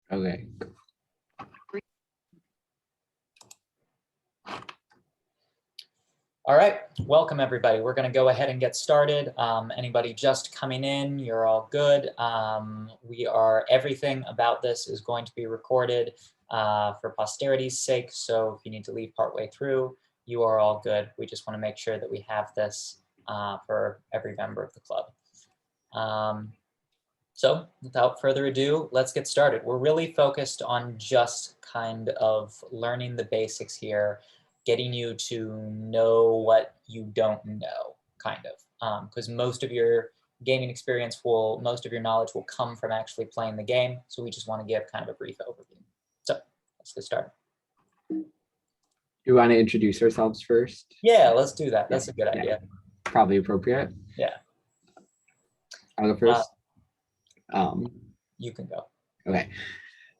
Okay. All right, welcome everybody. We're going to go ahead and get started. Anybody just coming in, you're all good. Everything about this is going to be recorded for posterity's sake. So if you need to leave partway through, you are all good. We just want to make sure that we have this for every member of the club. So without further ado, let's get started. We're really focused on just kind of learning the basics here, getting you to know what you don't know, kind of, because most of your gaming experience most of your knowledge will come from actually playing the game. So we just want to give kind of a brief overview. So let's get started. You want to introduce ourselves first? Yeah, let's do that. That's a good idea. Probably appropriate. Yeah. I'll go first. You can go. Okay.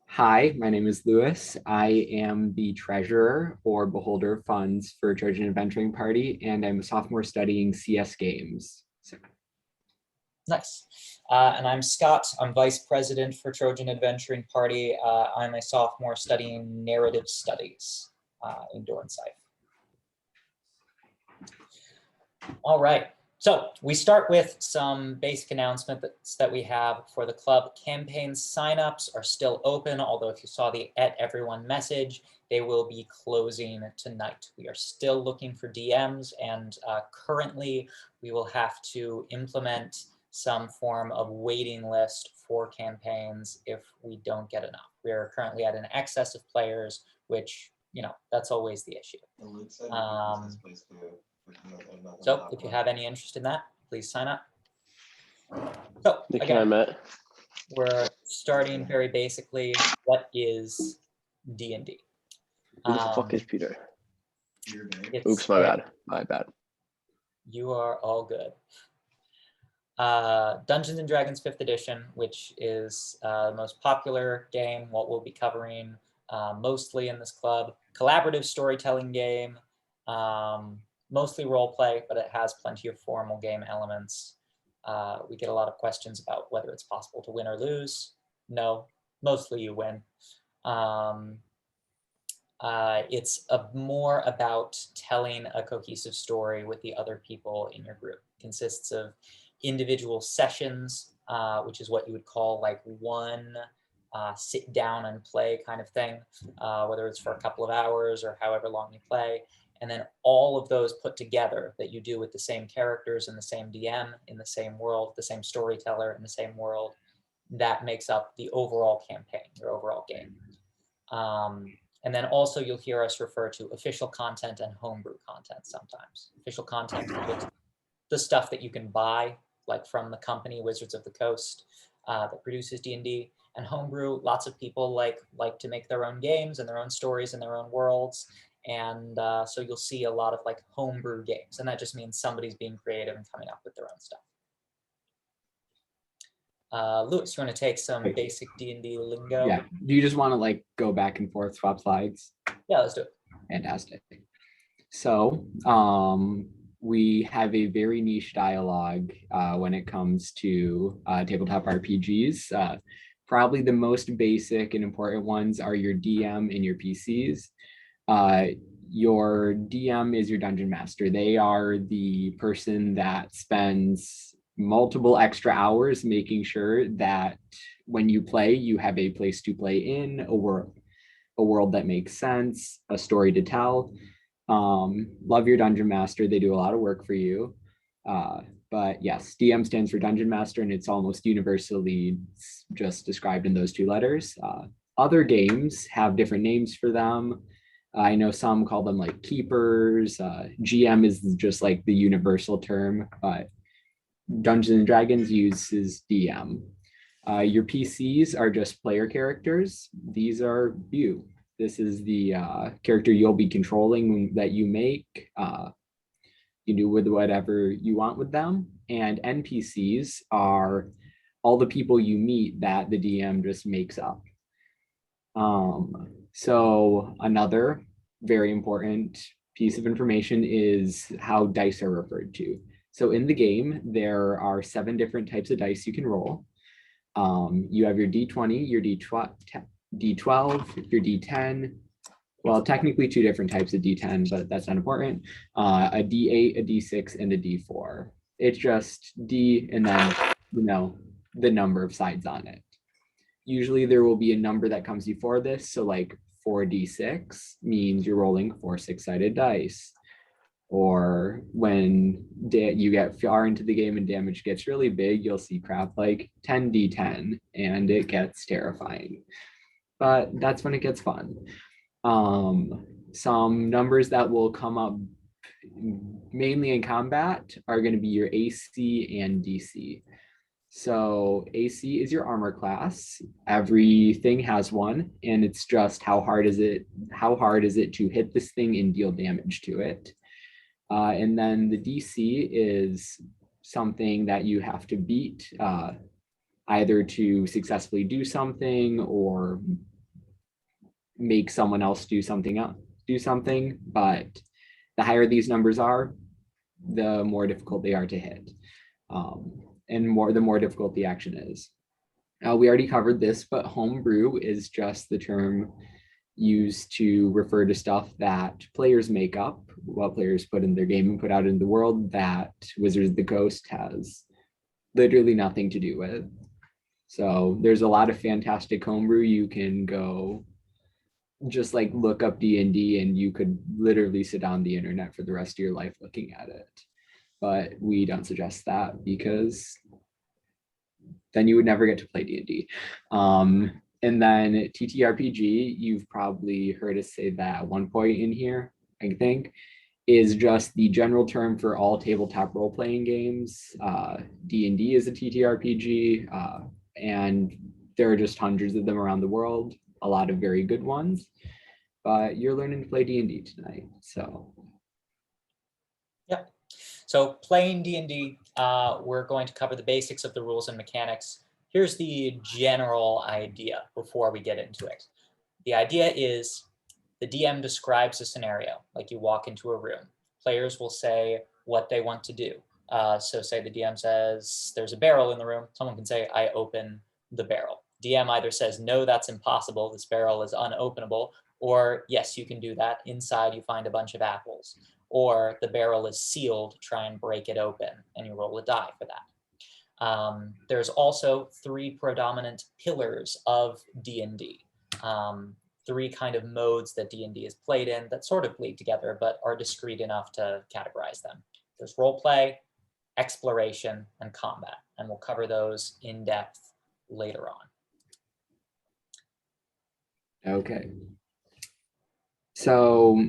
Hi, my name is Lewis. I am the treasurer or beholder of funds for Trojan Adventuring Party, and I'm a sophomore studying CS games. So. Nice. And I'm Scott. I'm vice president for Trojan Adventuring Party. I'm a sophomore studying narrative studies in Dornsife. All right. So we start with some basic announcements that we have for the club. Campaign signups are still open, although if you saw the @everyone message, they will be closing tonight. We are still looking for DMs, and currently we will have to implement some form of waiting list for campaigns if we don't get enough. We are currently at an excess of players, which, you know, that's always the issue. So if you have any interest in that, please sign up. So again, we're starting very basically, what is D&D? Who the fuck is Peter? Oops, my bad. You are all good. Dungeons and Dragons 5th edition, which is the most popular game, what we'll be covering mostly in this club. Collaborative storytelling game, mostly role play, but it has plenty of formal game elements. We get a lot of questions about whether it's possible to win or lose. No, mostly you win. It's more about telling a cohesive story with the other people in your group. It consists of individual sessions, which is what you would call like one sit down and play kind of thing, whether it's for a couple of hours or however long you play. And then all of those put together that you do with the same characters and the same DM in the same world, the same storyteller in the same world, that makes up the overall campaign, your overall game. And then also you'll hear us refer to official content and homebrew content sometimes. Official content is the stuff that you can buy, like from the company Wizards of the Coast that produces D&D. And homebrew, lots of people like to make their own games and their own stories and their own worlds. And so you'll see a lot of like homebrew games, and that just means somebody's being creative and coming up with their own stuff. Lewis, you want to take some basic D&D lingo? Yeah. Do you just want to like go back and forth, swap slides? Yeah, let's do it. Fantastic. So we have a very niche dialogue when it comes to tabletop RPGs. Probably the most basic and important ones are your DM and your PCs. Your DM is your dungeon master. They are the person that spends multiple extra hours making sure that when you play, you have a place to play in, a world that makes sense, a story to tell. Love your dungeon master. They do a lot of work for you. But yes, DM stands for dungeon master, and it's almost universally just described in those two letters. Other games have different names for them. I know some call them like keepers. GM is just like the universal term, but Dungeons and Dragons uses DM. Your PCs are just player characters. These are you. This is the character you'll be controlling that you make. You do with whatever you want with them. And NPCs are all the people you meet that the DM just makes up. So another very important piece of information is how dice are referred to. So in the game, there are 7 different types of dice you can roll. You have your D20, your D12, your D10. Well, technically two different types of D10, but that's not important. A D8, a D6, and a D4. It's just D and then, the number of sides on it. Usually there will be a number that comes before this. So like 4D6 means you're rolling 4 6-sided dice. Or when you get far into the game and damage gets really big, you'll see crap like 10D10 and it gets terrifying. But that's when it gets fun. Some numbers that will come up mainly in combat are going to be your AC and DC. So AC is your armor class. Everything has one, and it's just how hard is it to hit this thing and deal damage to it. And then the DC is something that you have to beat, either to successfully do something or make someone else do something. But the higher these numbers are, the more difficult they are to hit, and the more difficult the action is. We already covered this, but homebrew is just the term used to refer to stuff that players make up, what players put in their game and put out in the world, that Wizards of the Coast has literally nothing to do with. So there's a lot of fantastic homebrew. You can go just like look up D&D and you could literally sit on the internet for the rest of your life looking at it. But we don't suggest that, because then you would never get to play D&D. And then TTRPG, you've probably heard us say that at one point in here, I think, is just the general term for all tabletop role-playing games. D&D is a TTRPG, and there are just hundreds of them around the world, a lot of very good ones, but you're learning to play D&D tonight, so. Yeah, so playing D&D, we're going to cover the basics of the rules and mechanics. Here's the general idea before we get into it. The idea is the DM describes a scenario, like you walk into a room. Players will say what they want to do. So say the DM says, there's a barrel in the room. Someone can say, I open the barrel. DM either says, no, that's impossible. This barrel is unopenable. Or yes, you can do that. Inside you find a bunch of apples. Or the barrel is sealed, try and break it open, and you roll a die for that. There's also 3 predominant pillars of D&D. 3 kind of modes that D&D is played in that sort of bleed together, but are discrete enough to categorize them. There's role play, exploration, and combat, and we'll cover those in depth later on. Okay. So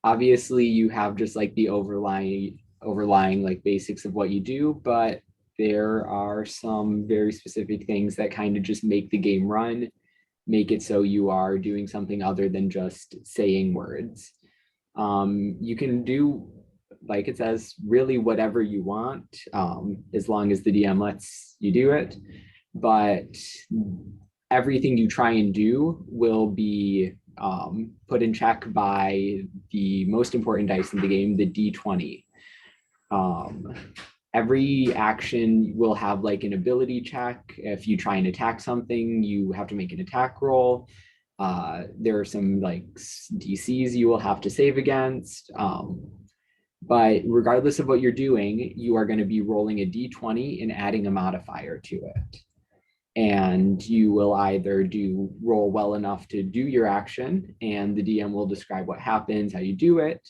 obviously you have just like the overlying like basics of what you do, but there are some very specific things that kind of just make the game run, make it so you are doing something other than just saying words. You can do, like it says, really whatever you want, as long as the DM lets you do it. But everything you try and do will be put in check by the most important dice in the game, the D20. Every action will have like an ability check. If you try and attack something, you have to make an attack roll. There are some like DCs you will have to save against. But regardless of what you're doing, you are going to be rolling a D20 and adding a modifier to it. And you will either roll well enough to do your action, and the DM will describe what happens, how you do it,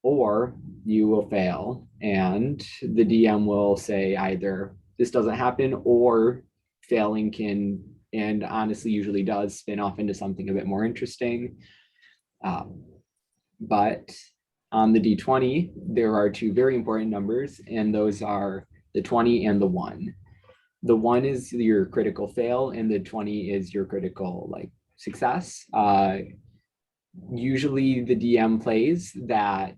or you will fail, and the DM will say either this doesn't happen, or failing can, and honestly usually does, spin off into something a bit more interesting. But on the D20, there are 2 very important numbers, and those are the 20 and the 1. The 1 is your critical fail, and the 20 is your critical like success. Usually the DM plays that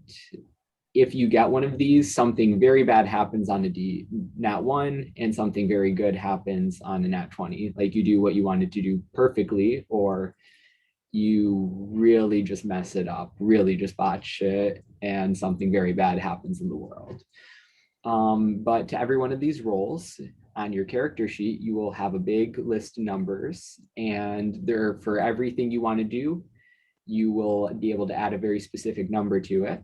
if you get one of these, something very bad happens on a nat 1 and something very good happens on a nat 20. Like you do what you wanted to do perfectly, or you really just mess it up, really just botch it, and something very bad happens in the world. But to every one of these rolls, on your character sheet, you will have a big list of numbers, and there for everything you want to do, you will be able to add a very specific number to it.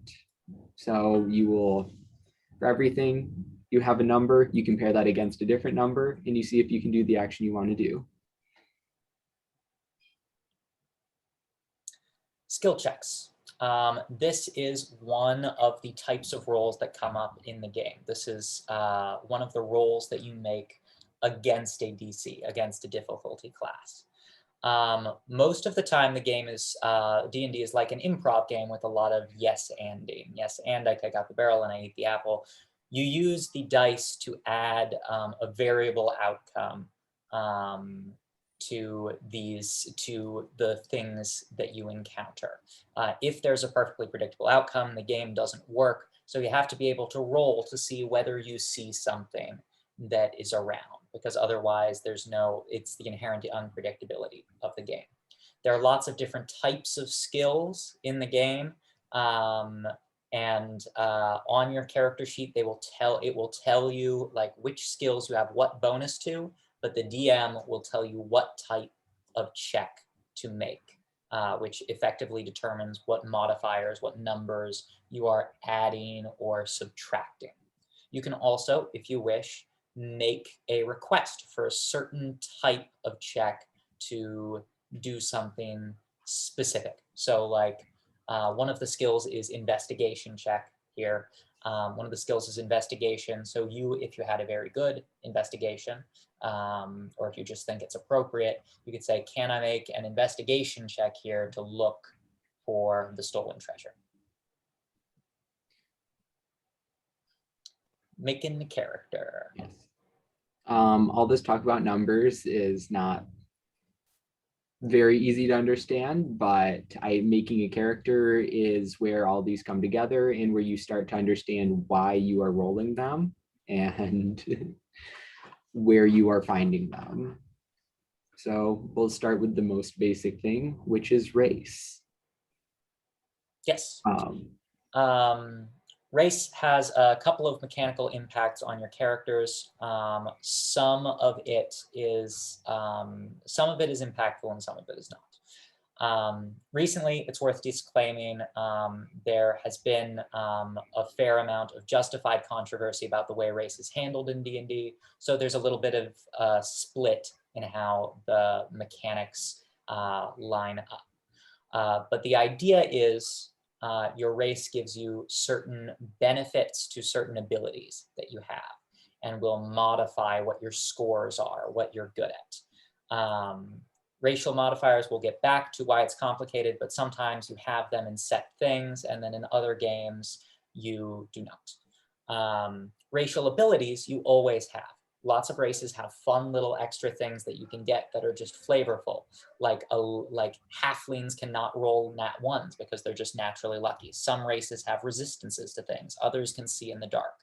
So you will, for everything, you have a number, you compare that against a different number, and you see if you can do the action you want to do. Skill checks. This is one of the types of rolls that come up in the game. This is one of the rolls that you make against a DC, against a difficulty class. Most of the time the game is, D&D is like an improv game with a lot of yes-anding. Yes, and I take out the barrel and I eat the apple. You use the dice to add a variable outcome to the things that you encounter. If there's a perfectly predictable outcome, the game doesn't work. So you have to be able to roll to see whether you see something that is around, because otherwise it's the inherent unpredictability of the game. There are lots of different types of skills in the game. And on your character sheet, it will tell you like which skills you have what bonus to, but the DM will tell you what type of check to make, which effectively determines what modifiers, what numbers you are adding or subtracting. You can also, if you wish, make a request for a certain type of check to do something specific. So like one of the skills is investigation check here. One of the skills is investigation. So if you had a very good investigation, or if you just think it's appropriate, you could say, can I make an investigation check here to look for the stolen treasure? Making the character. Yes. All this talk about numbers is not very easy to understand, but making a character is where all these come together and where you start to understand why you are rolling them and where you are finding them. So we'll start with the most basic thing, which is race. Yes. Race has a couple of mechanical impacts on your characters. Some of it is impactful and some of it is not. Recently, it's worth disclaiming, there has been a fair amount of justified controversy about the way race is handled in D&D. So there's a little bit of a split in how the mechanics line up. But the idea is your race gives you certain benefits to certain abilities that you have and will modify what your scores are, what you're good at. Racial modifiers, we'll get back to why it's complicated, but sometimes you have them in set things, and then in other games, you do not. Racial abilities, you always have. Lots of races have fun little extra things that you can get that are just flavorful. Like halflings cannot roll nat ones because they're just naturally lucky. Some races have resistances to things. Others can see in the dark.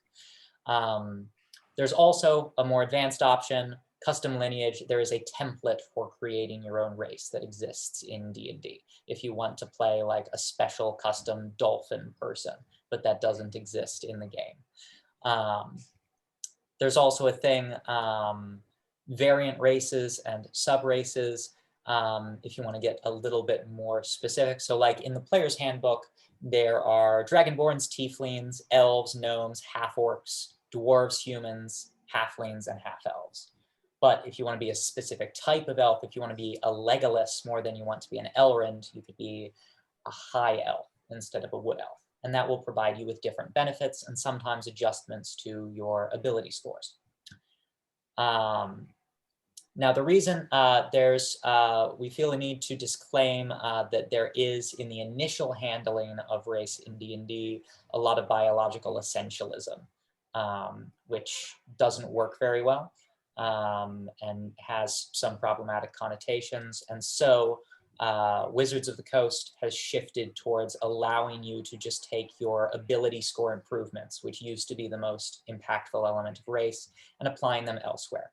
There's also a more advanced option, custom lineage. There is a template for creating your own race that exists in D&D. If you want to play like a special custom dolphin person, but that doesn't exist in the game. There's also a thing, variant races and sub-races, if you want to get a little bit more specific. So like in the player's handbook, there are dragonborns, tieflings, elves, gnomes, half-orcs, dwarves, humans, halflings, and half-elves. But if you want to be a specific type of elf, if you want to be a Legolas more than you want to be an Elrond, you could be a high elf instead of a wood elf. And that will provide you with different benefits and sometimes adjustments to your ability scores. Now, the reason we feel a need to disclaim that there is, in the initial handling of race in D&D, a lot of biological essentialism, which doesn't work very well and has some problematic connotations. And so Wizards of the Coast has shifted towards allowing you to just take your ability score improvements, which used to be the most impactful element of race, and applying them elsewhere.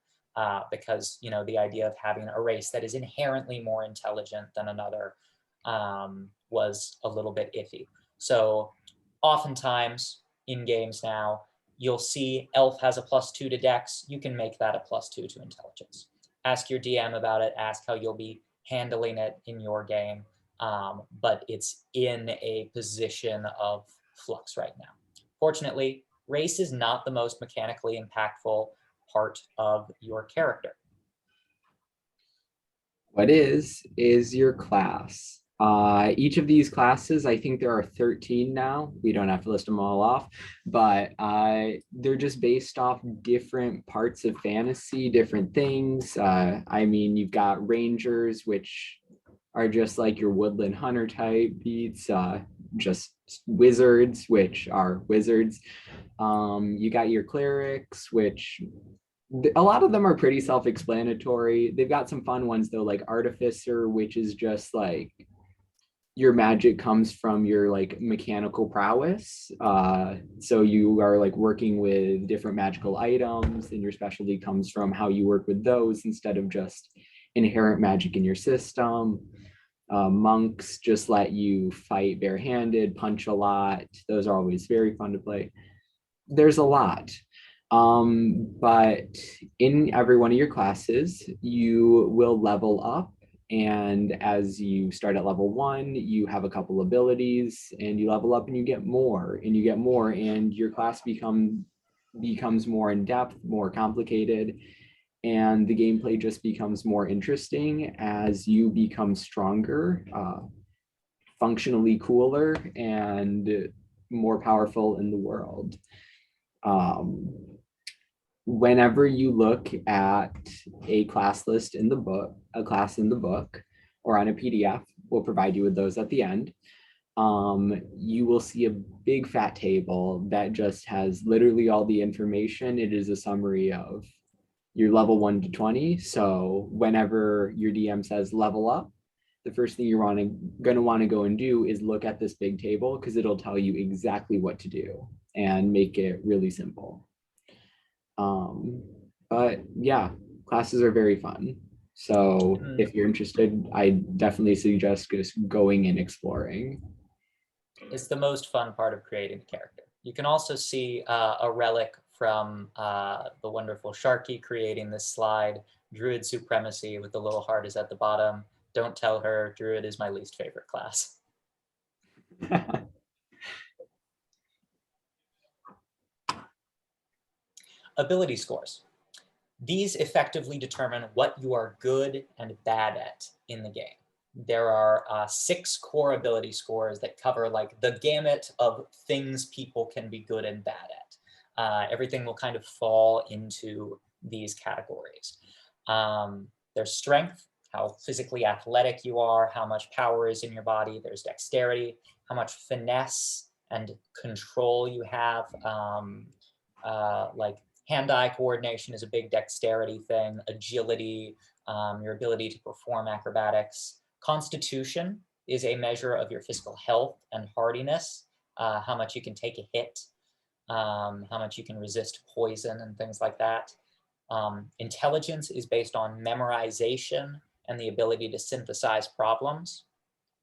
Because, you know, the idea of having a race that is inherently more intelligent than another was a little bit iffy. So oftentimes in games now, you'll see elf has a +2 to dex. You can make that a +2 to intelligence. Ask your DM about it. Ask how you'll be handling it in your game. But it's in a position of flux right now. Fortunately, race is not the most mechanically impactful part of your character. What is your class? Each of these classes, I think there are 13 now. We don't have to list them all off, but they're just based off different parts of fantasy, different things. I mean, you've got rangers, which are just like your woodland hunter type beats, just wizards, which are wizards. You got your clerics, which a lot of them are pretty self-explanatory. They've got some fun ones though, like artificer, which is just like your magic comes from your like mechanical prowess. So you are like working with different magical items, and your specialty comes from how you work with those instead of just inherent magic in your system. Monks just let you fight barehanded, punch a lot. Those are always very fun to play. There's a lot. But in every one of your classes, you will level up. And as you start at level 1, you have a couple abilities, and you level up and you get more and you get more, and your class becomes more in depth, more complicated, and the gameplay just becomes more interesting as you become stronger, functionally cooler, and more powerful in the world. Whenever you look at a class list in the book, a class in the book, or on a PDF, we'll provide you with those at the end. You will see a big fat table that just has literally all the information. It is a summary of your level 1 to 20. So whenever your DM says level up, the first thing you're gonna want to go and do is look at this big table, because it'll tell you exactly what to do and make it really simple. But yeah, classes are very fun. So if you're interested, I definitely suggest just going and exploring. It's the most fun part of creating a character. You can also see a relic from the wonderful Sharky creating this slide. Druid Supremacy with the little heart is at the bottom. Don't tell her, Druid is my least favorite class. Ability scores. These effectively determine what you are good and bad at in the game. There are 6 core ability scores that cover like the gamut of things people can be good and bad at. Everything will kind of fall into these categories. There's strength, how physically athletic you are, how much power is in your body. There's dexterity, how much finesse and control you have. Like hand-eye coordination is a big dexterity thing, agility, your ability to perform acrobatics. Constitution is a measure of your physical health and hardiness, how much you can take a hit, how much you can resist poison and things like that. Intelligence is based on memorization and the ability to synthesize problems.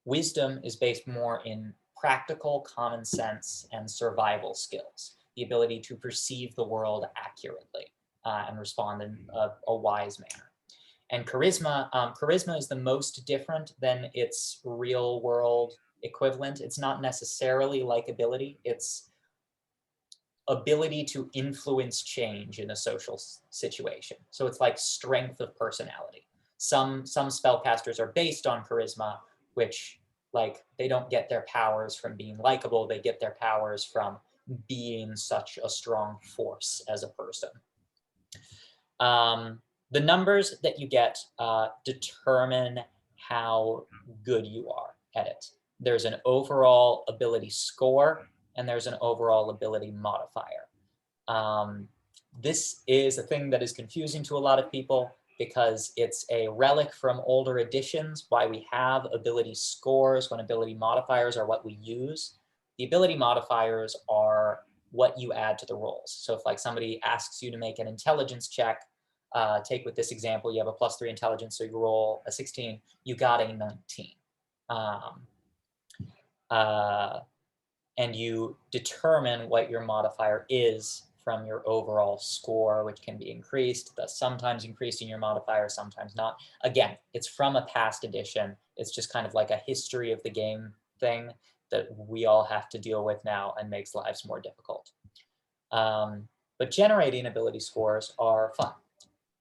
Wisdom is based more in practical common sense and survival skills, the ability to perceive the world accurately and respond in a wise manner. And charisma, charisma is the most different than its real world equivalent. It's not necessarily likability, it's ability to influence change in a social situation. So it's like strength of personality. Some spellcasters are based on charisma, which like they don't get their powers from being likable, they get their powers from being such a strong force as a person. The numbers that you get determine how good you are at it. There's an overall ability score and there's an overall ability modifier. This is a thing that is confusing to a lot of people because it's a relic from older editions, why we have ability scores when ability modifiers are what we use. The ability modifiers are what you add to the rolls. So if like somebody asks you to make an intelligence check, take with this example, you have a +3 intelligence, so you roll a 16, you got a 19. And you determine what your modifier is from your overall score, which can be increased, thus sometimes increasing your modifier, sometimes not. Again, it's from a past edition. It's just kind of like a history of the game thing that we all have to deal with now and makes lives more difficult. But generating ability scores are fun.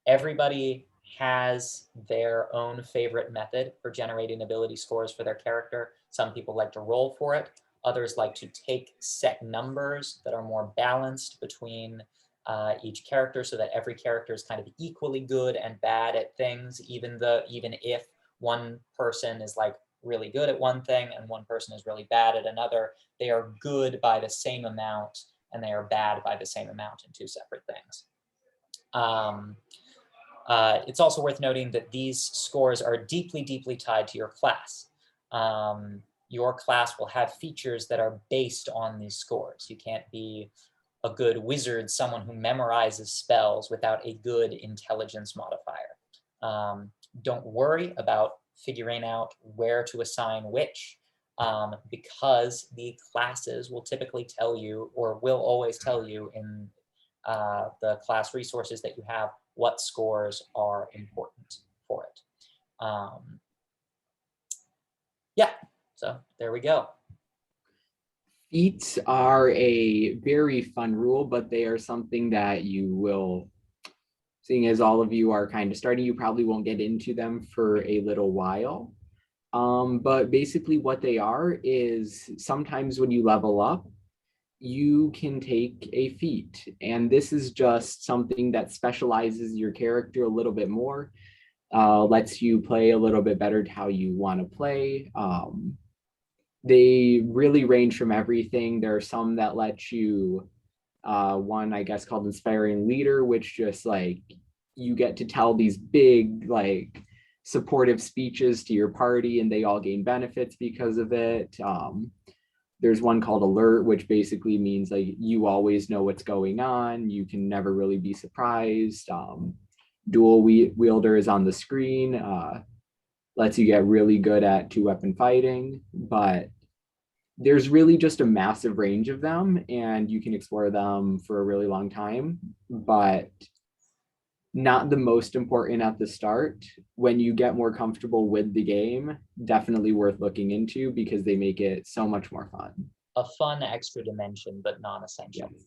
Everybody has their own favorite method for generating ability scores for their character. Some people like to roll for it. Others like to take set numbers that are more balanced between each character so that every character is kind of equally good and bad at things, even if one person is like really good at one thing and one person is really bad at another, they are good by the same amount and they are bad by the same amount in two separate things. It's also worth noting that these scores are deeply, deeply tied to your class. Your class will have features that are based on these scores. You can't be a good wizard, someone who memorizes spells without a good intelligence modifier. Don't worry about figuring out where to assign which, because the classes will typically tell you, or will always tell you in the class resources that you have, what scores are important for it. Yeah, so there we go. Feats are a very fun rule, but they are something that you will, seeing as all of you are kind of starting, you probably won't get into them for a little while. But basically what they are is sometimes when you level up, you can take a feat. And this is just something that specializes your character a little bit more, lets you play a little bit better to how you want to play. They really range from everything. There are some that let you, one I guess called Inspiring Leader, which just like you get to tell these big like supportive speeches to your party and they all gain benefits because of it. There's one called Alert, which basically means like you always know what's going on. You can never really be surprised. Dual Wielder is on the screen. Lets you get really good at two-weapon fighting, but there's really just a massive range of them and you can explore them for a really long time, but not the most important at the start. When you get more comfortable with the game, definitely worth looking into because they make it so much more fun. A fun extra dimension, but non-essential. Yes.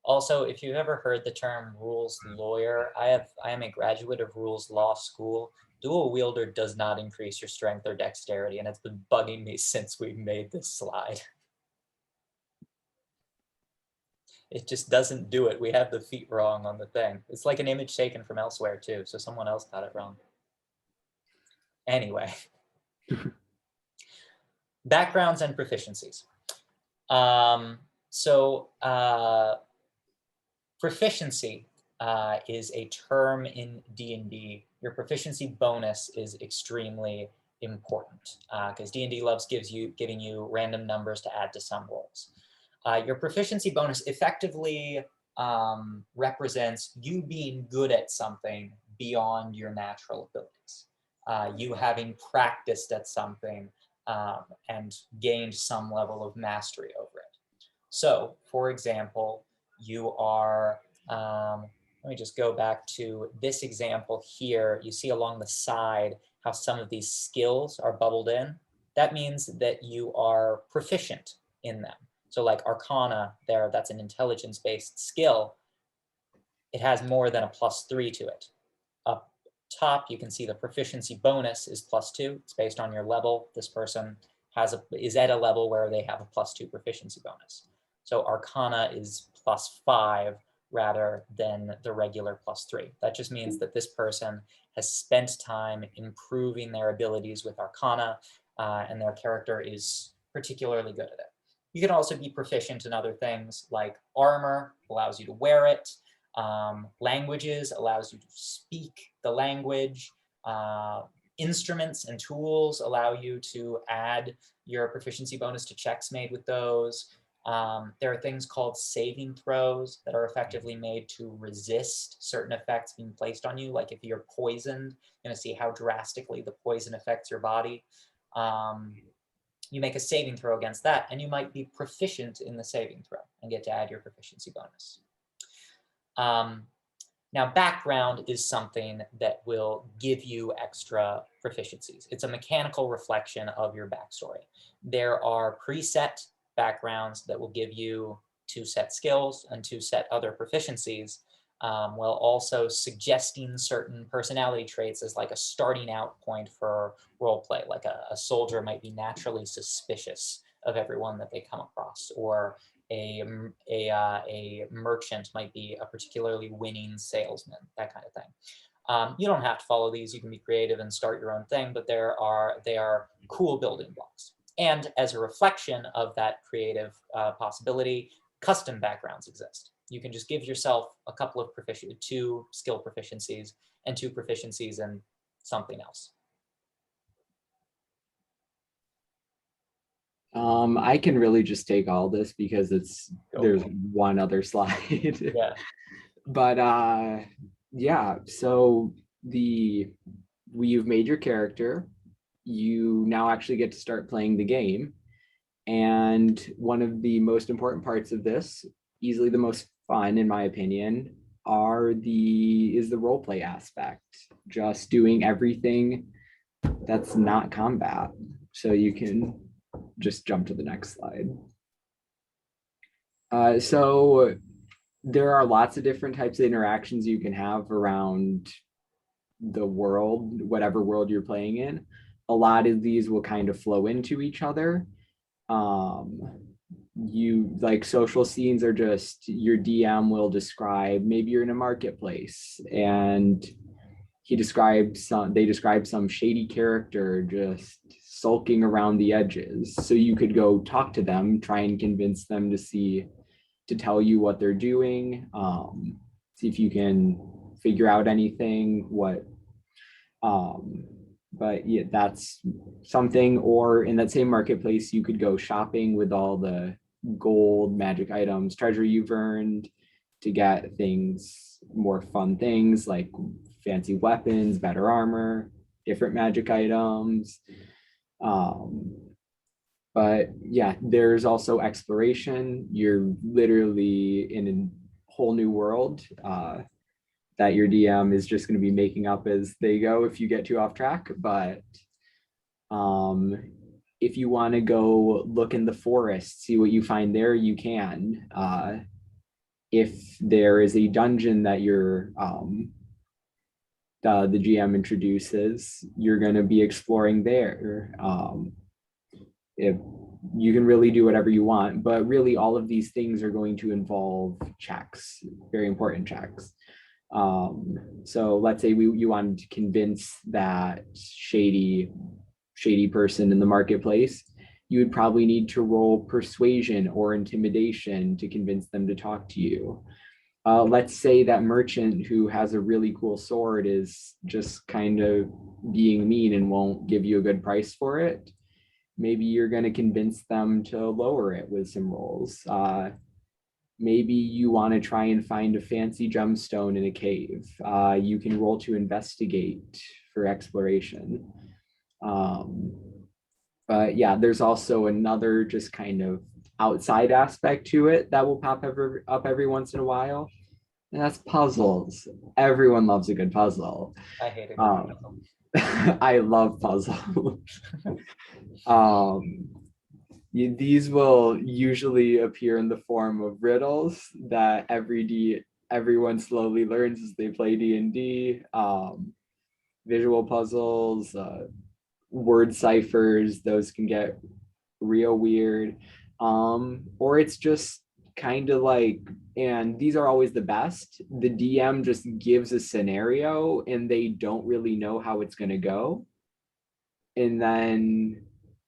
Also, if you've ever heard the term rules lawyer, I am a graduate of rules law school. Dual wielder does not increase your strength or dexterity, and it's been bugging me since we made this slide. It just doesn't do it. We have the feet wrong on the thing. It's like an image taken from elsewhere too, so someone else got it wrong. Anyway. Backgrounds and proficiencies. Proficiency is a term in D&D. Your proficiency bonus is extremely important because D&D loves giving you random numbers to add to some rolls. Your proficiency bonus effectively represents you being good at something beyond your natural abilities. You having practiced at something and gained some level of mastery over it. So, for example, you are, let me just go back to this example here. You see along the side how some of these skills are bubbled in. That means that you are proficient in them. So like Arcana there, that's an intelligence-based skill. It has more than a +3 to it. Up top, you can see the proficiency bonus is +2. It's based on your level. This person is at a level where they have a +2 proficiency bonus. So Arcana is +5 rather than the regular +3. That just means that this person has spent time improving their abilities with Arcana, and their character is particularly good at it. You can also be proficient in other things like armor, allows you to wear it. Languages allows you to speak the language. Instruments and tools allow you to add your proficiency bonus to checks made with those. There are things called saving throws that are effectively made to resist certain effects being placed on you. Like if you're poisoned, you're going to see how drastically the poison affects your body. You make a saving throw against that, and you might be proficient in the saving throw and get to add your proficiency bonus. Now, background is something that will give you extra proficiencies. It's a mechanical reflection of your backstory. There are preset backgrounds that will give you 2 set skills and 2 set other proficiencies, while also suggesting certain personality traits as like a starting out point for role play. Like a soldier might be naturally suspicious of everyone that they come across, or a merchant might be a particularly winning salesman, that kind of thing. You don't have to follow these. You can be creative and start your own thing, but they are cool building blocks. And as a reflection of that creative possibility, custom backgrounds exist. You can just give yourself a couple of 2 skill proficiencies and 2 proficiencies in something else. I can really just take all this because there's one other slide. Yeah. But yeah, so you've made your character. You now actually get to start playing the game. And one of the most important parts of this, easily the most fun in my opinion, is the role play aspect. Just doing everything that's not combat. So you can just jump to the next slide. So there are lots of different types of interactions you can have around the world, whatever world you're playing in. A lot of these will kind of flow into each other. You like social scenes are just your DM will describe, maybe you're in a marketplace and they describe some shady character just sulking around the edges. So you could go talk to them, try and convince them to tell you what they're doing, see if you can figure out anything, but yeah, that's something. Or in that same marketplace, you could go shopping with all the gold, magic items, treasure you've earned to get more fun things like fancy weapons, better armor, different magic items. But yeah, there's also exploration. You're literally in a whole new world that your DM is just going to be making up as they go if you get too off track. But if you want to go look in the forest, see what you find there, you can. If there is a dungeon that the GM introduces, you're going to be exploring there. If you can really do whatever you want, but really all of these things are going to involve checks, very important checks. So let's say you wanted to convince that shady person in the marketplace, you would probably need to roll persuasion or intimidation to convince them to talk to you. Let's say that merchant who has a really cool sword is just kind of being mean and won't give you a good price for it. Maybe you're going to convince them to lower it with some rolls. Maybe you want to try and find a fancy gemstone in a cave. You can roll to investigate for exploration. But yeah, there's also another just kind of outside aspect to it that will pop up every once in a while. And that's puzzles. Everyone loves a good puzzle. I hate a good puzzle. I love puzzles. These will usually appear in the form of riddles that everyone slowly learns as they play D&D. Visual puzzles, word ciphers, those can get real weird. Or it's just kind of like, and these are always the best, the DM just gives a scenario and they don't really know how it's going to go. And then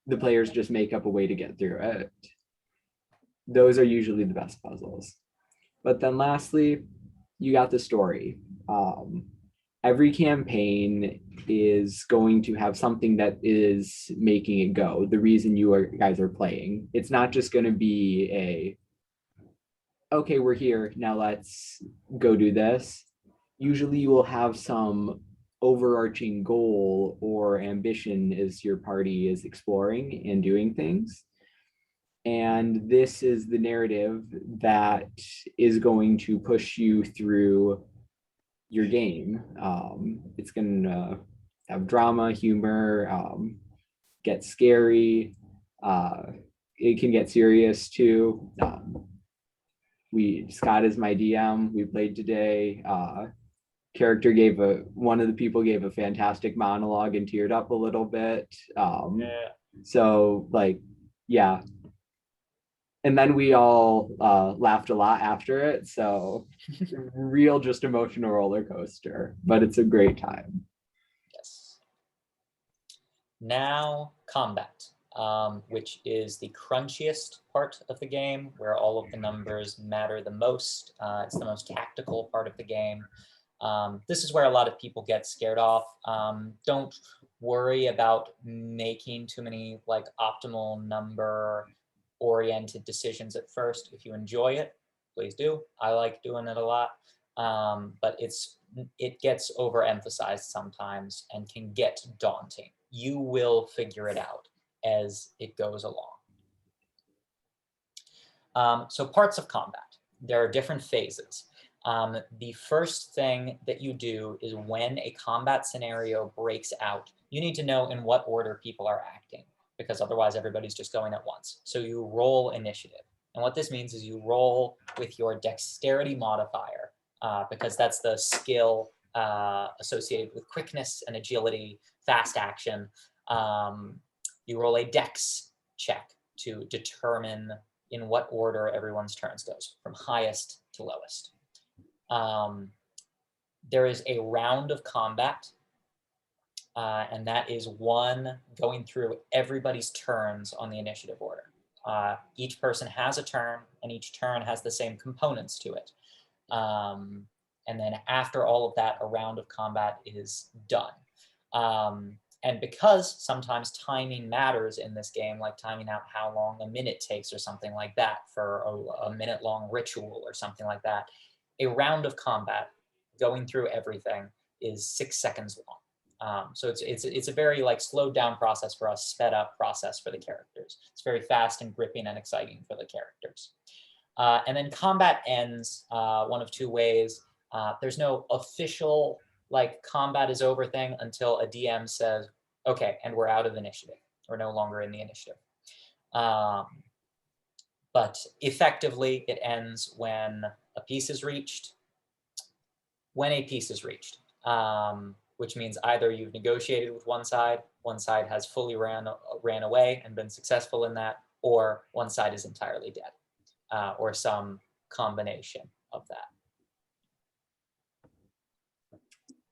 the players just make up a way to get through it. Those are usually the best puzzles. But then lastly, you got the story. Every campaign is going to have something that is making it go, the reason guys are playing. It's not just going to be okay, we're here, now let's go do this. Usually you will have some overarching goal or ambition as your party is exploring and doing things. And this is the narrative that is going to push you through your game. It's going to have drama, humor, get scary. It can get serious too. Scott is my DM. We played today. One of the people gave a fantastic monologue and teared up a little bit. So like, yeah. And then we all laughed a lot after it. So real just emotional roller coaster, but it's a great time. Yes. Now combat, which is the crunchiest part of the game, where all of the numbers matter the most. It's the most tactical part of the game. This is where a lot of people get scared off. Don't worry about making too many like optimal number oriented decisions at first. If you enjoy it, please do. I like doing it a lot, but it gets overemphasized sometimes and can get daunting. You will figure it out as it goes along. So parts of combat. There are different phases. The first thing that you do is when a combat scenario breaks out, you need to know in what order people are acting, because otherwise everybody's just going at once. So you roll initiative. And what this means is you roll with your dexterity modifier, because that's the skill associated with quickness and agility, fast action. You roll a dex check to determine in what order everyone's turns goes, from highest to lowest. There is a round of combat, and that is one going through everybody's turns on the initiative order. Each person has a turn, and each turn has the same components to it. And then after all of that, a round of combat is done. And because sometimes timing matters in this game, like timing out how long a minute takes or something like that for a minute-long ritual or something like that, a round of combat going through everything is 6 seconds long. So it's a very like slowed down process for us, sped up process for the characters. It's very fast and gripping and exciting for the characters. And then combat ends one of two ways. There's no official like combat is over thing until a DM says, okay, and we're out of initiative. We're no longer in the initiative. But effectively it ends when a piece is reached. When a piece is reached, which means either you've negotiated with one side has fully ran away and been successful in that, or one side is entirely dead, or some combination of that.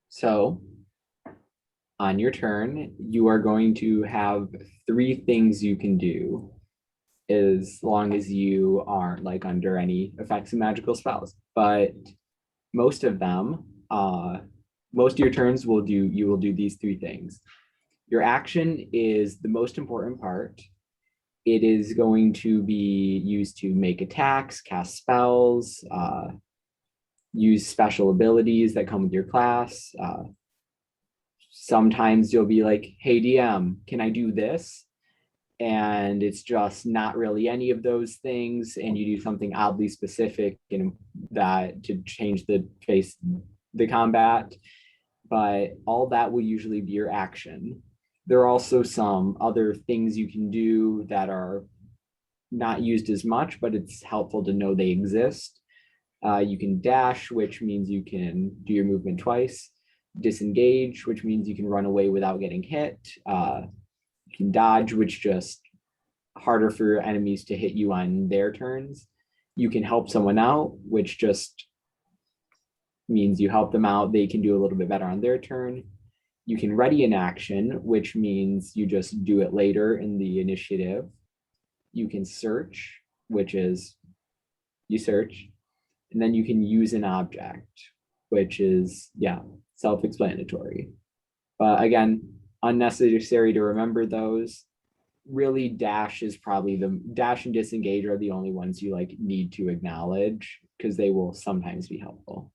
So on your turn, you are going to have 3 things you can do as long as you aren't like under any effects of magical spells. But most of them, most of your turns you will do these 3 things. Your action is the most important part. It is going to be used to make attacks, cast spells, use special abilities that come with your class. Sometimes you'll be like, hey DM, can I do this? And it's just not really any of those things, and you do something oddly specific in that to change the combat. But all that will usually be your action. There are also some other things you can do that are not used as much, but it's helpful to know they exist. You can dash, which means you can do your movement twice. Disengage, which means you can run away without getting hit. You can dodge, which just harder for your enemies to hit you on their turns. You can help someone out, which just means you help them out. They can do a little bit better on their turn. You can ready an action, which means you just do it later in the initiative. You can search, which is you search. And then you can use an object, which is, yeah, self-explanatory. But again, unnecessary to remember those. Really, dash is probably dash and disengage are the only ones you like need to acknowledge because they will sometimes be helpful.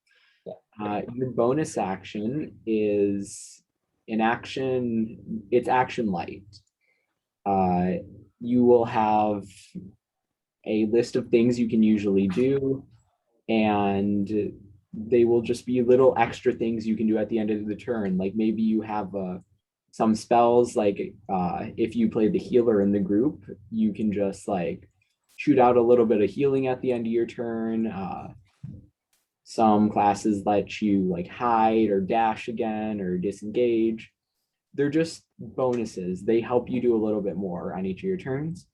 Your bonus action is an action, it's action light. You will have a list of things you can usually do, and they will just be little extra things you can do at the end of the turn. Like maybe you have some spells, like if you play the healer in the group, you can just like shoot out a little bit of healing at the end of your turn. Some classes let you like hide or dash again or disengage. They're just bonuses. They help you do a little bit more on each of your turns.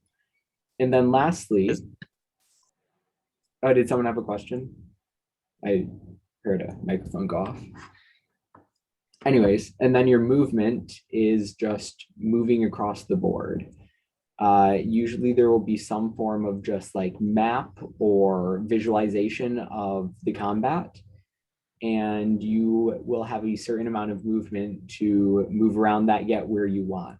And then lastly, oh, did someone have a question? I heard a microphone go off. Anyways, and then your movement is just moving across the board. Usually there will be some form of just like map or visualization of the combat, and you will have a certain amount of movement to move around that, get where you want.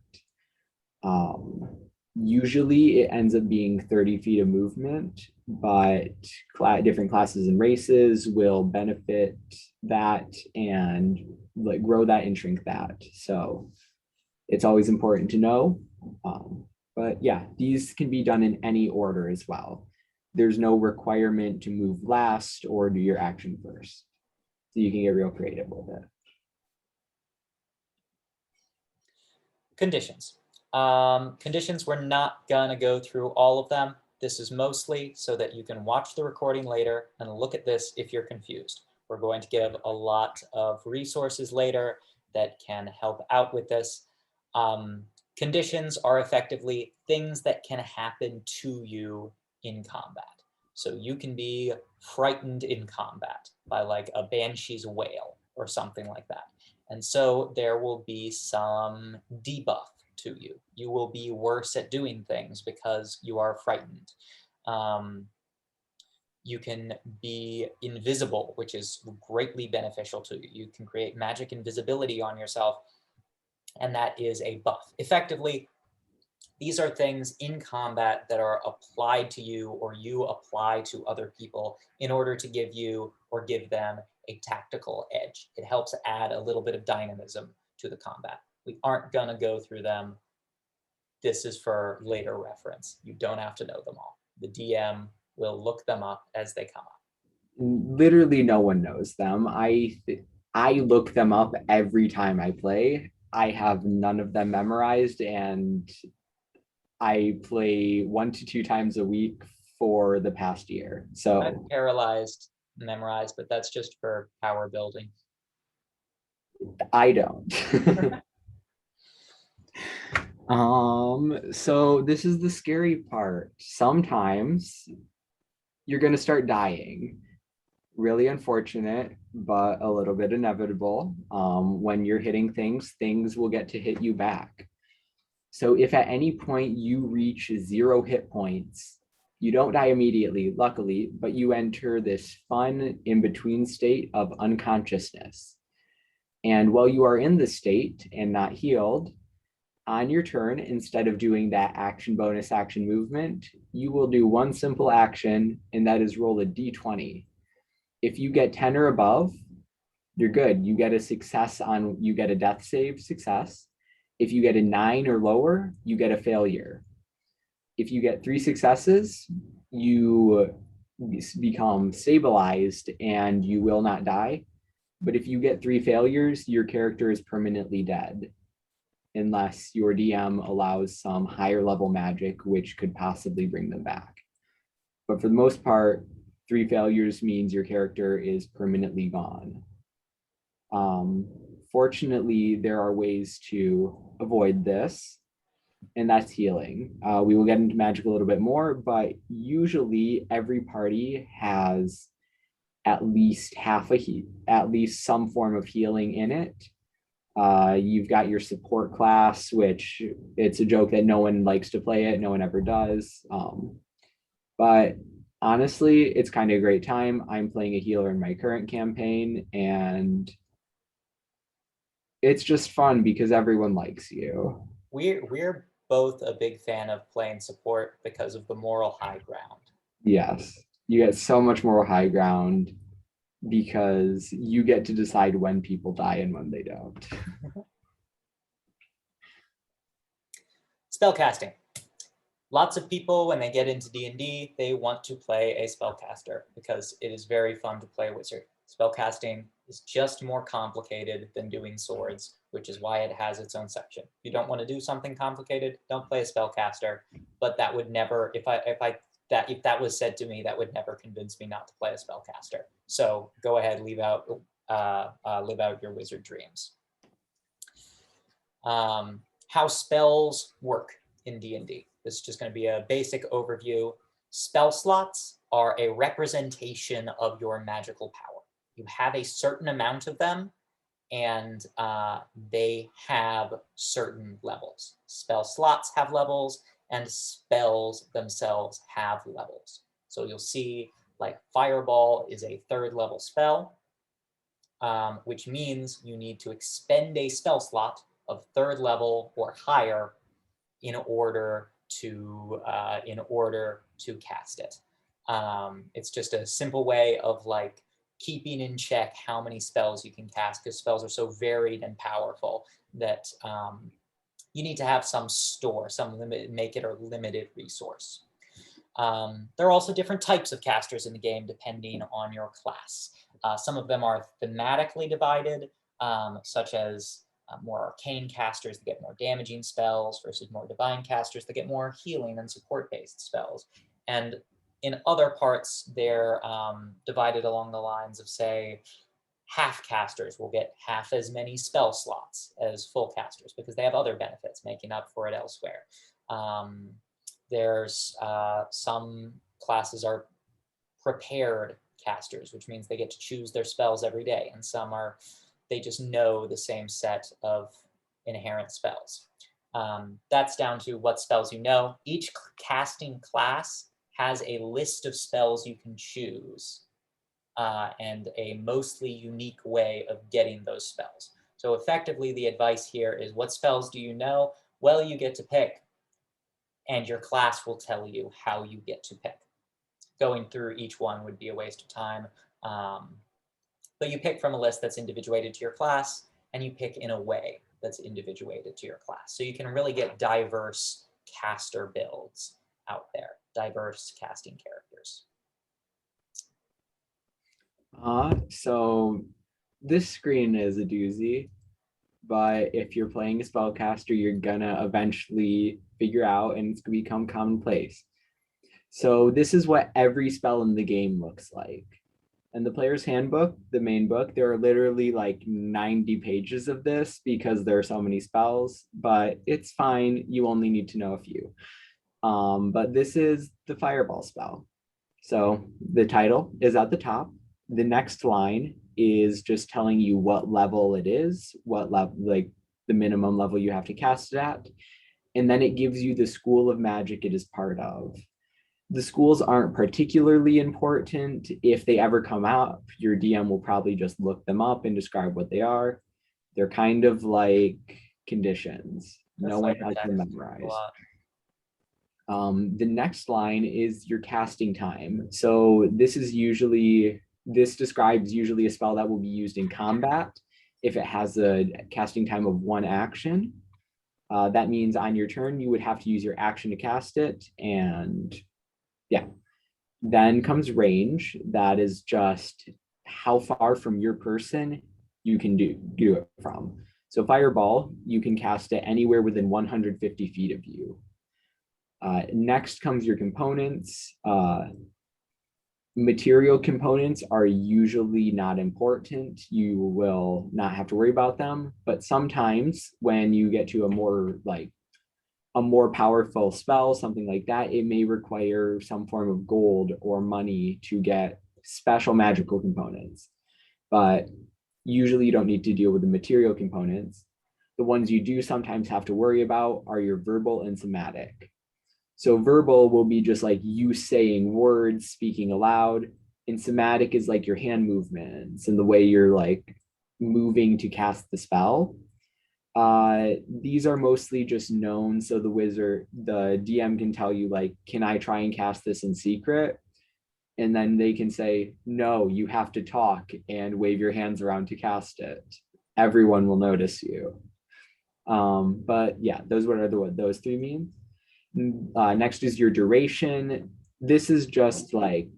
Usually it ends up being 30 feet of movement, but different classes and races will benefit that and like grow that and shrink that. So it's always important to know. But yeah, these can be done in any order as well. There's no requirement to move last or do your action first. So you can get real creative with it. Conditions. Conditions, we're not gonna go through all of them. This is mostly so that you can watch the recording later and look at this if you're confused. We're going to give a lot of resources later that can help out with this. Conditions are effectively things that can happen to you in combat. So you can be frightened in combat by like a banshee's wail or something like that. And so there will be some debuff to you. You will be worse at doing things because you are frightened. You can be invisible, which is greatly beneficial to you. You can create magic invisibility on yourself, and that is a buff. Effectively, these are things in combat that are applied to you or you apply to other people in order to give you or give them a tactical edge. It helps add a little bit of dynamism to the combat. We aren't going to go through them. This is for later reference. You don't have to know them all. The DM will look them up as they come up. Literally no one knows them. I look them up every time I play. I have none of them memorized, and I play 1 to 2 times a week for the past year. So I'm paralyzed, memorized, but that's just for power building. I don't. So this is the scary part. Sometimes you're going to start dying. Really unfortunate, but a little bit inevitable. When you're hitting things, things will get to hit you back. So if at any point you reach 0 hit points, you don't die immediately, luckily, but you enter this fun in-between state of unconsciousness. And while you are in this state and not healed, on your turn, instead of doing that action bonus action movement, you will do one simple action, and that is roll a d20. If you get 10 or above, you're good. You get a success on, you get a death save success. If you get a 9 or lower, you get a failure. If you get 3 successes, you become stabilized and you will not die. But if you get 3 failures, your character is permanently dead, unless your DM allows some higher level magic, which could possibly bring them back. But for the most part, 3 failures means your character is permanently gone. Fortunately, there are ways to avoid this, and that's healing. We will get into magic a little bit more, but usually every party has at least at least some form of healing in it. You've got your support class, which it's a joke that no one likes to play it. No one ever does. But honestly, it's kind of a great time. I'm playing a healer in my current campaign, and it's just fun because everyone likes you. We're both a big fan of playing support because of the moral high ground. Yes, you get so much more high ground because you get to decide when people die and when they don't. Spellcasting. Lots of people, when they get into D&D, they want to play a spellcaster because it is very fun to play a wizard. Spellcasting is just more complicated than doing swords, which is why it has its own section. If you don't want to do something complicated, don't play a spellcaster. But that would never, if that was said to me, that would never convince me not to play a spellcaster. So go ahead, live out your wizard dreams. How spells work in D&D. This is just going to be a basic overview. Spell slots are a representation of your magical power. You have a certain amount of them, and they have certain levels. Spell slots have levels, and spells themselves have levels. So you'll see, like, Fireball is a 3rd level spell, which means you need to expend a spell slot of 3rd level or higher in order to cast it. It's just a simple way of like keeping in check how many spells you can cast, because spells are so varied and powerful that you need to have some store, some limit, make it a limited resource. There are also different types of casters in the game depending on your class. Some of them are thematically divided, such as more arcane casters that get more damaging spells versus more divine casters that get more healing and support-based spells. And in other parts, they're divided along the lines of, say, half casters will get half as many spell slots as full casters because they have other benefits making up for it elsewhere. There's some classes are prepared casters, which means they get to choose their spells every day, and some are they just know the same set of inherent spells. That's down to what spells you know. Each casting class has a list of spells you can choose and a mostly unique way of getting those spells. So effectively, the advice here is, what spells do you know? Well, you get to pick, and your class will tell you how you get to pick. Going through each one would be a waste of time. But you pick from a list that's individuated to your class, and you pick in a way that's individuated to your class. So you can really get diverse caster builds out there, diverse casting characters. So this screen is a doozy, but if you're playing a spellcaster, you're gonna eventually figure out, and it's gonna become commonplace. So this is what every spell in the game looks like. And the player's handbook, the main book, there are literally like 90 pages of this because there are so many spells, but it's fine. You only need to know a few. But this is the Fireball spell. So the title is at the top. The next line is just telling you what level it is, what level, like the minimum level you have to cast it at. And then it gives you the school of magic it is part of. The schools aren't particularly important. If they ever come up, your DM will probably just look them up and describe what they are. They're kind of like conditions. No one has them memorized. The next line is your casting time. So this describes usually a spell that will be used in combat if it has a casting time of 1 action. That means on your turn, you would have to use your action to cast it, and yeah. Then comes range. That is just how far from your person you can do it from. So Fireball, you can cast it anywhere within 150 feet of you. Next comes your components. Material components are usually not important. You will not have to worry about them. But sometimes when you get to a more powerful spell, something like that, it may require some form of gold or money to get special magical components. But usually you don't need to deal with the material components. The ones you do sometimes have to worry about are your verbal and somatic. So verbal will be just like you saying words, speaking aloud, and somatic is like your hand movements and the way you're like moving to cast the spell. These are mostly just known, so the DM can tell you, like, can I try and cast this in secret? And then they can say, no, you have to talk and wave your hands around to cast it. Everyone will notice you. But yeah, those what those 3 mean. Next is your duration. This is just like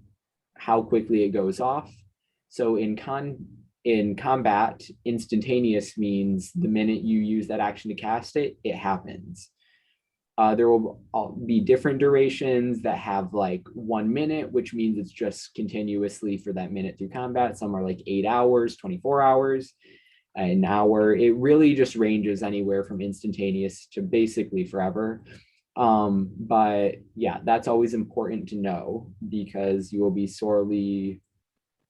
how quickly it goes off. So in combat, instantaneous means the minute you use that action to cast it, it happens. There will be different durations that have like 1 minute, which means it's just continuously for that minute through combat. Some are like 8 hours, 24 hours, an hour. It really just ranges anywhere from instantaneous to basically forever. But yeah, that's always important to know because you will be sorely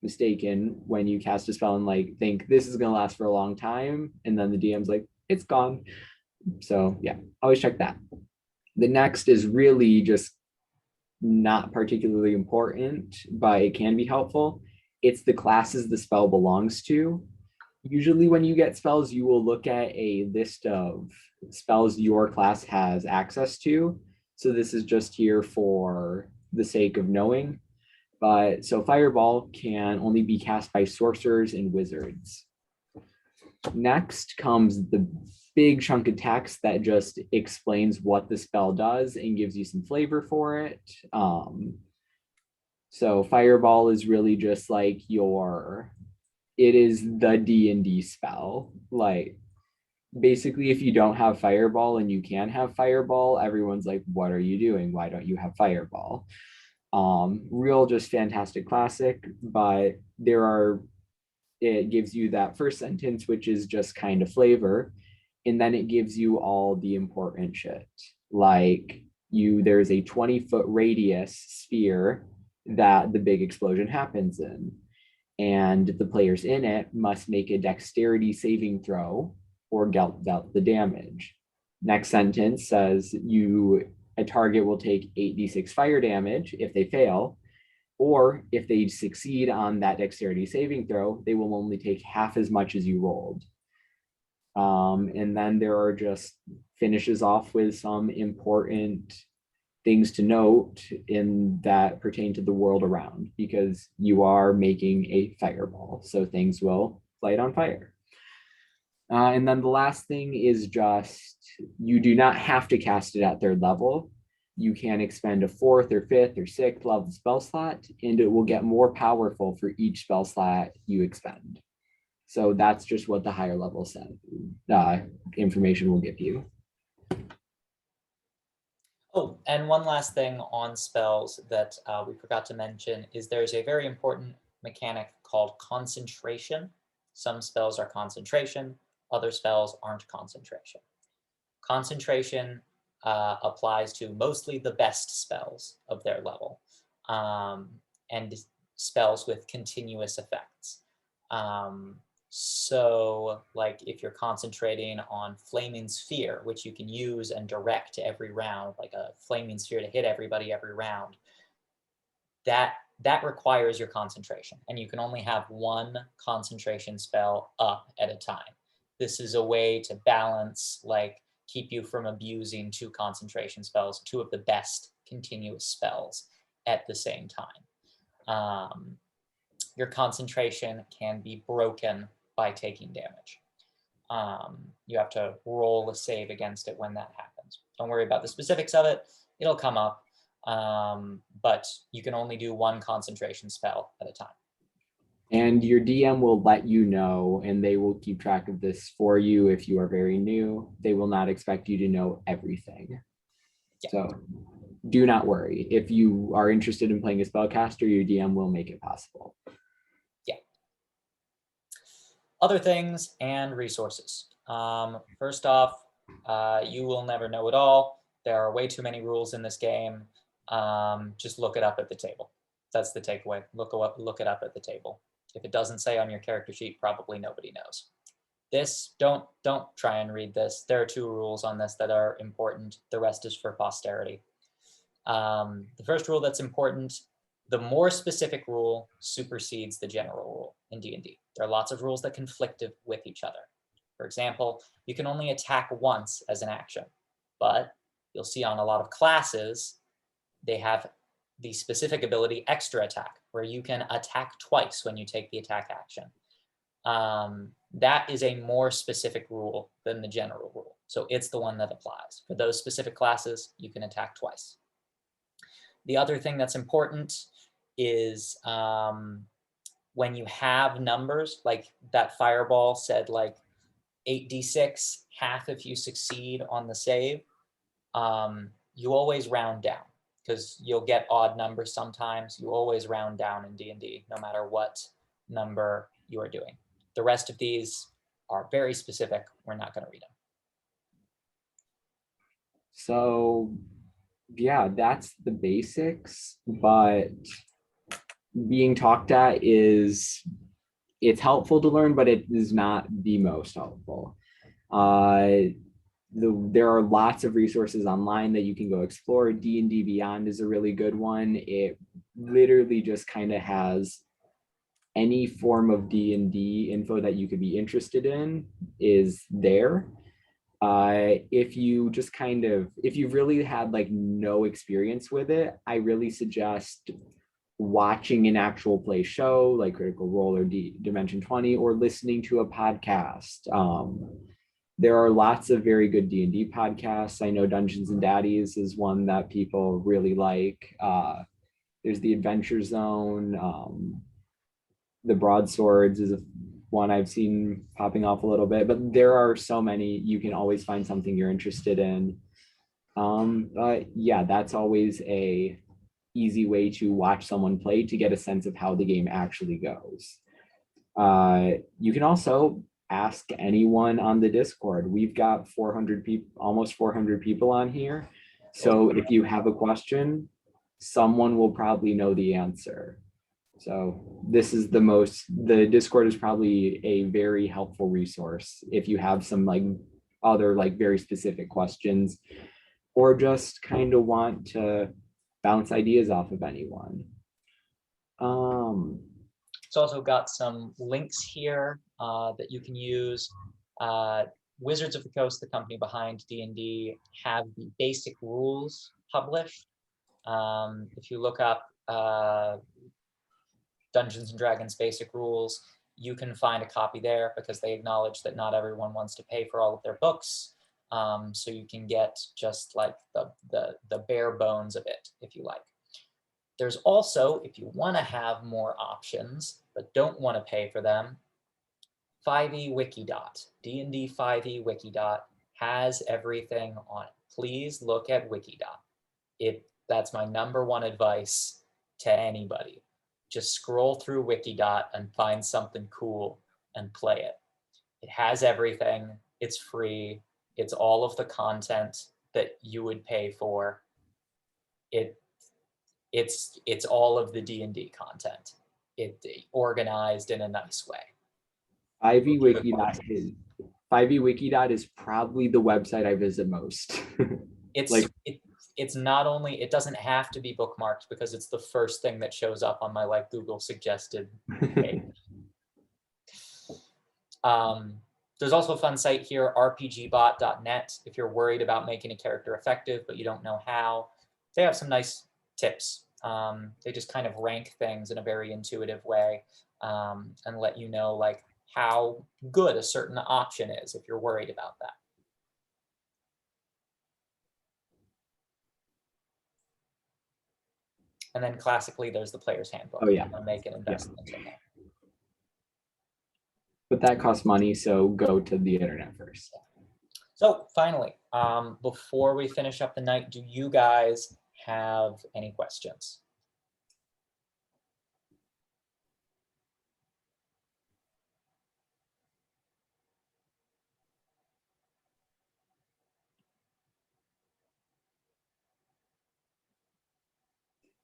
mistaken when you cast a spell and like think this is going to last for a long time. And then the DM's like, it's gone. So yeah, always check that. The next is really just not particularly important, but it can be helpful. It's the classes the spell belongs to. Usually when you get spells, you will look at a list of spells your class has access to. So this is just here for the sake of knowing. But so Fireball can only be cast by sorcerers and wizards. Next comes the big chunk of text that just explains what the spell does and gives you some flavor for it. So Fireball is really just like it is the D&D spell. Like basically if you don't have Fireball and you can have Fireball, everyone's like, what are you doing? Why don't you have Fireball? Real just fantastic classic, but it gives you that first sentence, which is just kind of flavor. And then it gives you all the important shit. Like there's a 20-foot radius sphere that the big explosion happens in. And the players in it must make a dexterity saving throw or get out the damage. Next sentence says a target will take 8d6 fire damage if they fail, or if they succeed on that dexterity saving throw, they will only take half as much as you rolled. And then there are just finishes off with some important things to note in that pertain to the world around, because you are making a fireball, so things will light on fire. And then the last thing is just, you do not have to cast it at 3rd level. You can expend a 4th or 5th or 6th level spell slot, and it will get more powerful for each spell slot you expend. So that's just what the higher level information will give you. Oh, and one last thing on spells that we forgot to mention is there's a very important mechanic called concentration. Some spells are concentration, other spells aren't concentration. Concentration applies to mostly the best spells of their level, and spells with continuous effects. So like if you're concentrating on Flaming Sphere, which you can use and direct every round, like a Flaming Sphere to hit everybody every round, that requires your concentration, and you can only have one concentration spell up at a time. This is a way to balance, like keep you from abusing 2 concentration spells, 2 of the best continuous spells at the same time. Your concentration can be broken by taking damage. You have to roll a save against it when that happens. Don't worry about the specifics of it. It'll come up, but you can only do 1 concentration spell at a time. And your DM will let you know, and they will keep track of this for you if you are very new. They will not expect you to know everything. Yeah. So do not worry. If you are interested in playing a spellcaster, your DM will make it possible. Other things and resources. First off, you will never know it all. There are way too many rules in this game. Just look it up at the table. That's the takeaway. Look it up at the table. If it doesn't say on your character sheet, probably nobody knows. This, don't try and read this. There are 2 rules on this that are important. The rest is for posterity. The first rule that's important, the more specific rule supersedes the general rule in D&D. There are lots of rules that conflict with each other. For example, you can only attack once as an action, but you'll see on a lot of classes, they have the specific ability extra attack, where you can attack twice when you take the attack action. That is a more specific rule than the general rule. So it's the one that applies. For those specific classes, you can attack twice. The other thing that's important is when you have numbers, like that fireball said, like 8d6, half if you succeed on the save, you always round down, because you'll get odd numbers sometimes. You always round down in D&D, no matter what number you are doing. The rest of these are very specific. We're not going to read them. So yeah, that's the basics, but being talked at it's helpful to learn, but it is not the most helpful. There are lots of resources online that you can go explore. D&D Beyond is a really good one. It literally just kind of has any form of D&D info that you could be interested in is there. If you just if you've really had like no experience with it, I really suggest watching an actual play show like Critical Role or Dimension 20, or listening to a podcast. There are lots of very good D&D podcasts. I know Dungeons and Daddies is one that people really like. There's the Adventure Zone. The Broadswords is one I've seen popping off a little bit, but there are so many. You can always find something you're interested in. But yeah, that's always a easy way to watch someone play to get a sense of how the game actually goes. You can also ask anyone on the Discord. We've got 400 people, almost 400 people on here. So if you have a question, someone will probably know the answer. So this is the Discord is probably a very helpful resource if you have some like other like very specific questions, or just kind of want to bounce ideas off of anyone. It's also got some links here that you can use. Wizards of the Coast, the company behind D&D, have the basic rules published. If you look up Dungeons and Dragons basic rules, you can find a copy there, because they acknowledge that not everyone wants to pay for all of their books. So you can get just like the bare bones of it, if you like. There's also, if you want to have more options, but don't want to pay for them, 5e Wikidot. D&D 5e Wikidot has everything on it. Please look at Wikidot. That's my #1 advice to anybody. Just scroll through Wikidot and find something cool and play it. It has everything. It's free. It's all of the content that you would pay for. It's all of the D&D content. Organized in a nice way. 5e Wikidot is probably the website I visit most. It's not only, it doesn't have to be bookmarked, because it's the first thing that shows up on my like Google suggested page. There's also a fun site here, rpgbot.net. If you're worried about making a character effective, but you don't know how, they have some nice tips. They just kind of rank things in a very intuitive way, and let you know like how good a certain option is if you're worried about that. And then classically, there's the player's handbook. Oh, yeah. Make an investment in there. But that costs money, so go to the internet first. So finally, before we finish up the night, do you guys have any questions?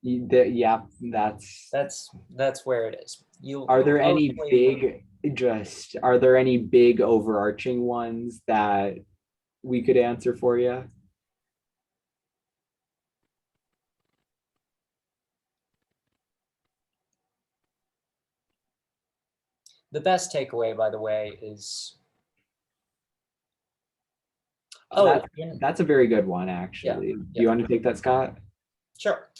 Yeah, that's where it is. Are there any big overarching ones that we could answer for you? The best takeaway, by the way, is that's a very good one, actually. Yeah. Do you want to take that, Scott? Sure.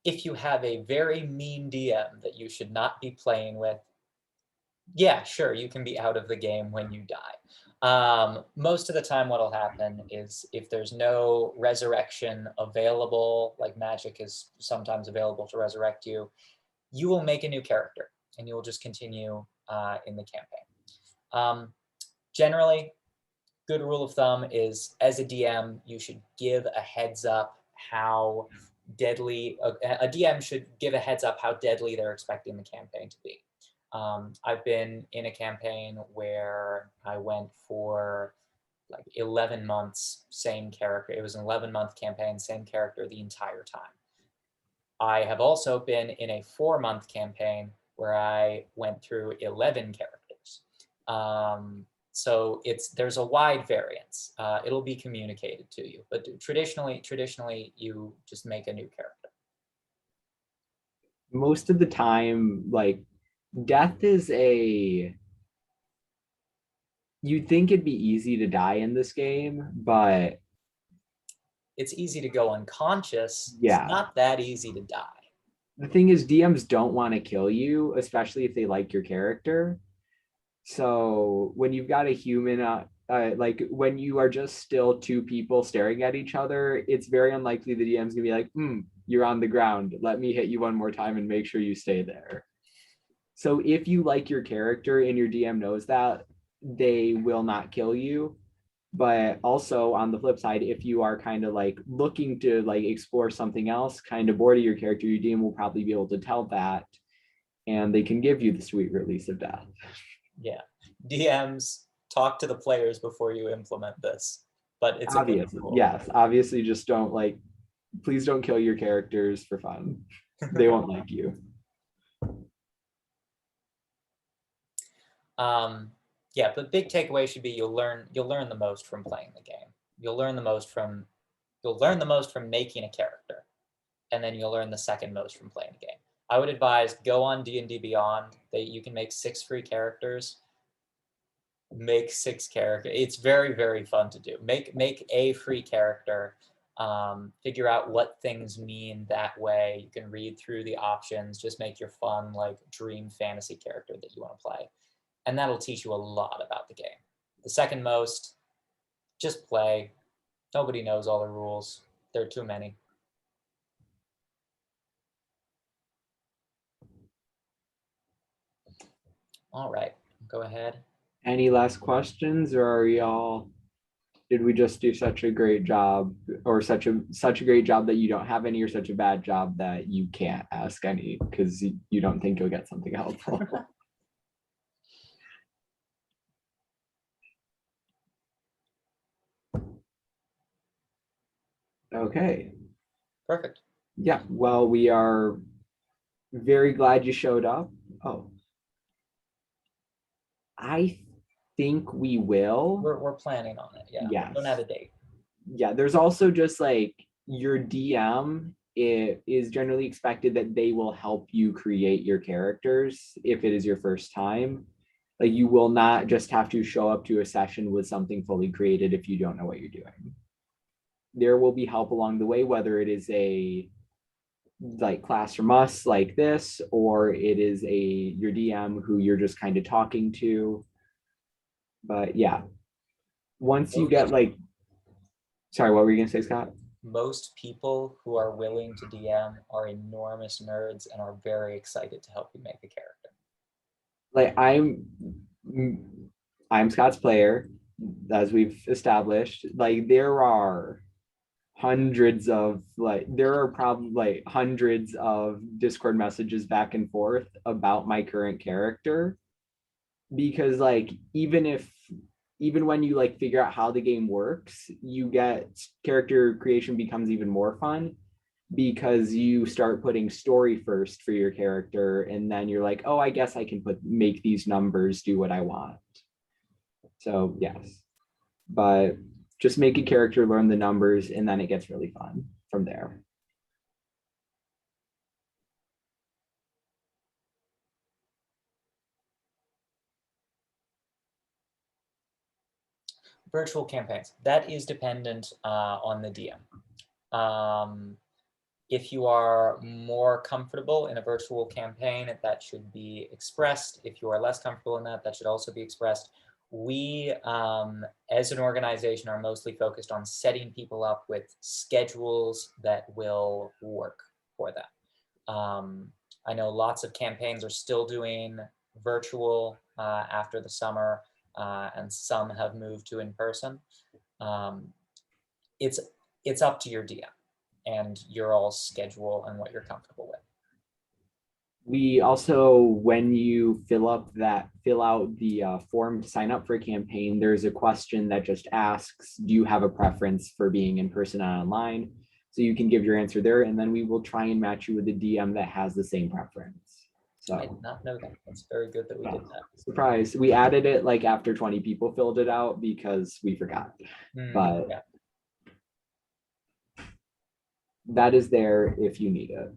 If you have a very mean DM that you should not be playing with, yeah, sure, you can be out of the game when you die. Most of the time what'll happen is if there's no resurrection available, like magic is sometimes available to resurrect you, you will make a new character and you will just continue in the campaign. Generally, good rule of thumb is as a DM, you should give a heads up how deadly, a DM should give a heads up how deadly they're expecting the campaign to be. I've been in a campaign where I went for like 11 months, same character. It was an 11-month campaign, same character the entire time. I have also been in a 4-month campaign where I went through 11 characters. So there's a wide variance. It'll be communicated to you, but traditionally you just make a new character. Most of the time, like, death is you'd think it'd be easy to die in this game, but it's easy to go unconscious. Yeah. It's not that easy to die. The thing is, DMs don't want to kill you, especially if they like your character. So when you've got a human, like when you are just still two people staring at each other, it's very unlikely the DM's gonna be like, you're on the ground. Let me hit you one more time and make sure you stay there. So if you like your character and your DM knows that, they will not kill you. But also on the flip side, if you are kind of like looking to like explore something else, kind of bored of your character, your DM will probably be able to tell that, and they can give you the sweet release of death. Yeah, DMs talk to the players before you implement this, but it's obviously yes. Obviously, just don't please don't kill your characters for fun. They won't like you. Yeah, but big takeaway should be you'll learn the most from playing the game. You'll learn the most from making a character, and then you'll learn the second most from playing the game. I would advise go on D&D Beyond. You can make 6 free characters. Make 6 characters. It's very, very fun to do. Make a free character. Figure out what things mean that way. You can read through the options. Just make your fun, like, dream fantasy character that you want to play. And that'll teach you a lot about the game. The second most, just play. Nobody knows all the rules. There are too many. All right, go ahead. Any last questions, or are y'all, did we just do such a great job, or such a great job that you don't have any, or such a bad job that you can't ask any because you don't think you'll get something helpful? Okay. Perfect. Yeah, well, we are very glad you showed up. Oh, I think we will. We're planning on it. Yeah. Yes. We don't have a date. Yeah, there's also just like your DM, it is generally expected that they will help you create your characters if it is your first time. Like, you will not just have to show up to a session with something fully created if you don't know what you're doing. There will be help along the way, whether it is a like class from us like this, or it is your DM who you're just kind of talking to. But yeah, once you get like, sorry, what were you gonna say, Scott? Most people who are willing to DM are enormous nerds and are very excited to help you make a character. Like, I'm Scott's player, as we've established. Like, there are probably like hundreds of Discord messages back and forth about my current character, because like even when you like figure out how the game works, you get character creation becomes even more fun because you start putting story first for your character, and then you're like, oh, I guess I can make these numbers do what I want. So yes, but just make a character, learn the numbers, and then it gets really fun from there. Virtual campaigns, that is dependent on the DM. If you are more comfortable in a virtual campaign, that should be expressed. If you are less comfortable in that should also be expressed. We, as an organization, are mostly focused on setting people up with schedules that will work for them. I know lots of campaigns are still doing virtual after the summer, and some have moved to in person. It's up to your DM and your all schedule and what you're comfortable with. We also, when you fill out the form to sign up for a campaign, there's a question that just asks, do you have a preference for being in person and online? So you can give your answer there, and then we will try and match you with a DM that has the same preference. So I did not know that. That's very good that we did that. Surprise. We added it like after 20 people filled it out because we forgot. But yeah. That is there if you need it.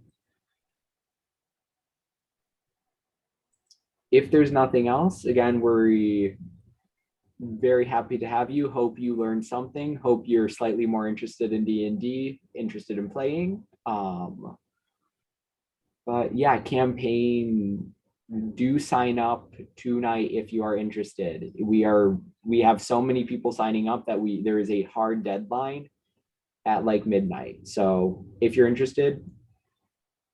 If there's nothing else, again, we're very happy to have you. Hope you learned something. Hope you're slightly more interested in D&D, interested in playing. But yeah, campaign, do sign up tonight if you are interested. We have so many people signing up that there is a hard deadline at like midnight. So if you're interested,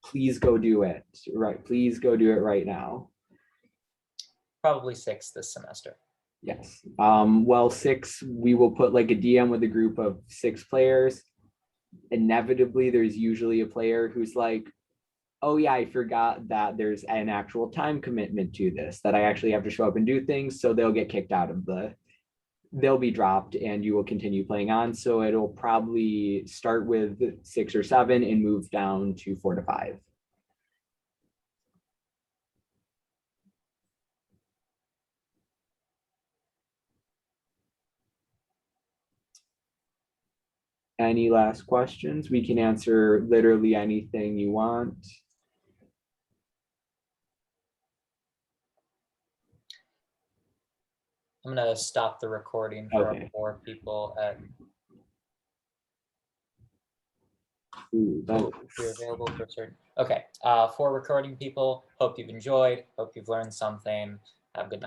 please go do it. Right, please go do it right now. Probably 6 this semester. Yes. Well, 6, we will put like a DM with a group of 6 players. Inevitably, there's usually a player who's like, oh yeah, I forgot that there's an actual time commitment to this, that I actually have to show up and do things. So they'll get kicked out of they'll be dropped and you will continue playing on. So it'll probably start with 6 or 7 and move down to 4 to 5. Any last questions? We can answer literally anything you want. I'm going to stop the recording for Okay. 4 people at you're available for certain. Okay, for recording people, hope you've enjoyed, hope you've learned something. Have a good night.